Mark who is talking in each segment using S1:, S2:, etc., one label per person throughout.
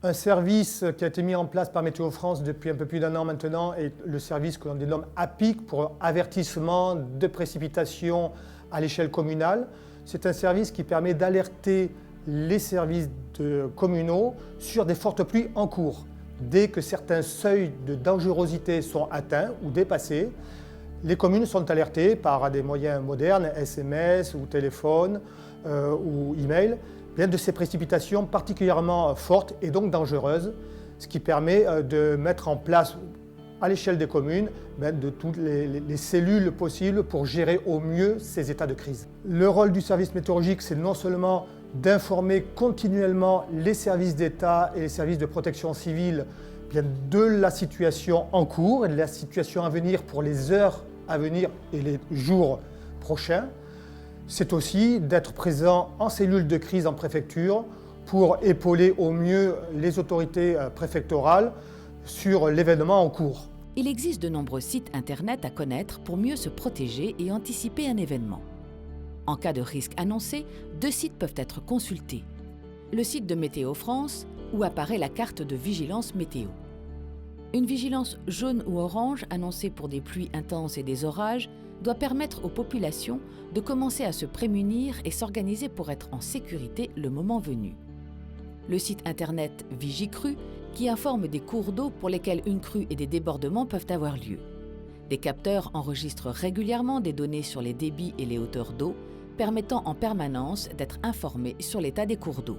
S1: Un service qui a été mis en place par Météo France depuis un peu plus d'un an maintenant est le service que l'on dénomme APIC pour avertissement de précipitations à l'échelle communale. C'est un service qui permet d'alerter les services communaux sur des fortes pluies en cours. Dès que certains seuils de dangerosité sont atteints ou dépassés, les communes sont alertées par des moyens modernes, SMS ou téléphone ou email, de ces précipitations particulièrement fortes et donc dangereuses, ce qui permet de mettre en place à l'échelle des communes de toutes les cellules possibles pour gérer au mieux ces états de crise. Le rôle du service météorologique, c'est non seulement d'informer continuellement les services d'État et les services de protection civile de la situation en cours et de la situation à venir pour les heures à venir et les jours prochains. C'est aussi d'être présent en cellule de crise en préfecture pour épauler au mieux les autorités préfectorales sur l'événement en cours.
S2: Il existe de nombreux sites internet à connaître pour mieux se protéger et anticiper un événement. En cas de risque annoncé, 2 sites peuvent être consultés. Le site de Météo France, où apparaît la carte de vigilance météo. Une vigilance jaune ou orange annoncée pour des pluies intenses et des orages doit permettre aux populations de commencer à se prémunir et s'organiser pour être en sécurité le moment venu. Le site internet Vigicru, qui informe des cours d'eau pour lesquels une crue et des débordements peuvent avoir lieu. Des capteurs enregistrent régulièrement des données sur les débits et les hauteurs d'eau, permettant en permanence d'être informés sur l'état des cours d'eau.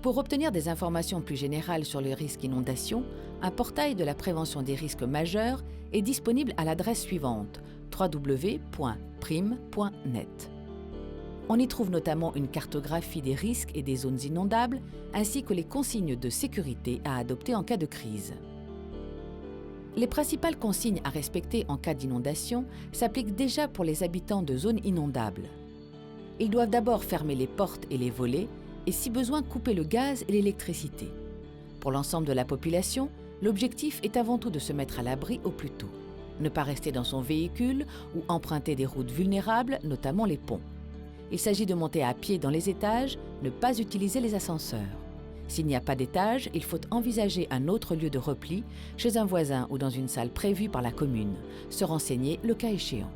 S2: Pour obtenir des informations plus générales sur le risque inondation, un portail de la prévention des risques majeurs est disponible à l'adresse suivante www.prime.net. On y trouve notamment une cartographie des risques et des zones inondables, ainsi que les consignes de sécurité à adopter en cas de crise. Les principales consignes à respecter en cas d'inondation s'appliquent déjà pour les habitants de zones inondables. Ils doivent d'abord fermer les portes et les volets et si besoin couper le gaz et l'électricité. Pour l'ensemble de la population, l'objectif est avant tout de se mettre à l'abri au plus tôt. Ne pas rester dans son véhicule ou emprunter des routes vulnérables, notamment les ponts. Il s'agit de monter à pied dans les étages, ne pas utiliser les ascenseurs. S'il n'y a pas d'étage, il faut envisager un autre lieu de repli, chez un voisin ou dans une salle prévue par la commune, se renseigner le cas échéant.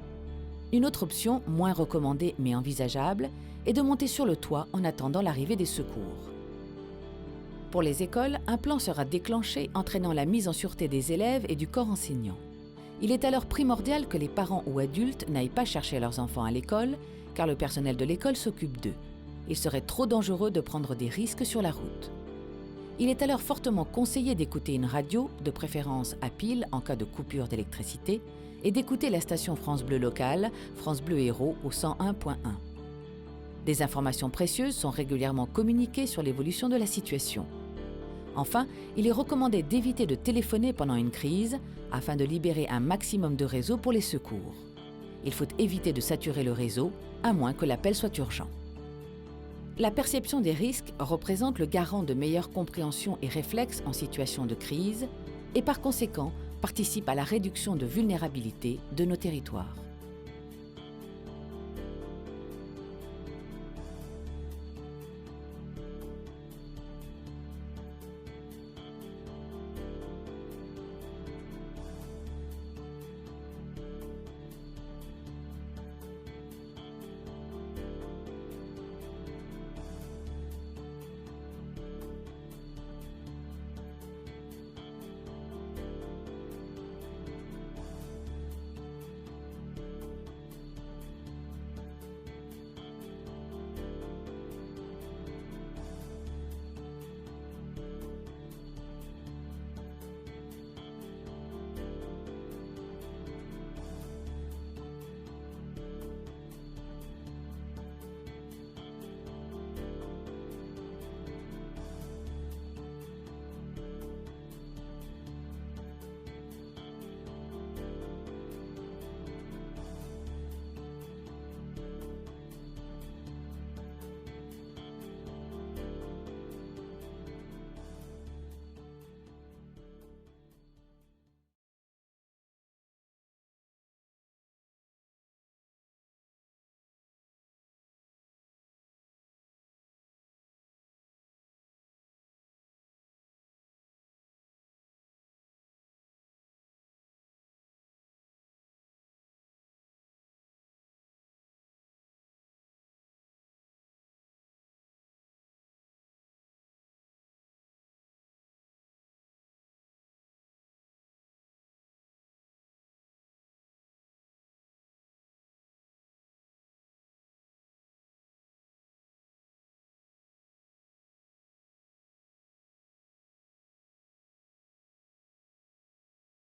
S2: Une autre option, moins recommandée mais envisageable, est de monter sur le toit en attendant l'arrivée des secours. Pour les écoles, un plan sera déclenché entraînant la mise en sûreté des élèves et du corps enseignant. Il est alors primordial que les parents ou adultes n'aillent pas chercher leurs enfants à l'école, car le personnel de l'école s'occupe d'eux. Il serait trop dangereux de prendre des risques sur la route. Il est alors fortement conseillé d'écouter une radio, de préférence à pile en cas de coupure d'électricité, et d'écouter la station France Bleu locale, France Bleu Héros au 101.1. Des informations précieuses sont régulièrement communiquées sur l'évolution de la situation. Enfin, il est recommandé d'éviter de téléphoner pendant une crise afin de libérer un maximum de réseau pour les secours. Il faut éviter de saturer le réseau, à moins que l'appel soit urgent. La perception des risques représente le garant de meilleure compréhension et réflexe en situation de crise et par conséquent participe à la réduction de vulnérabilité de nos territoires.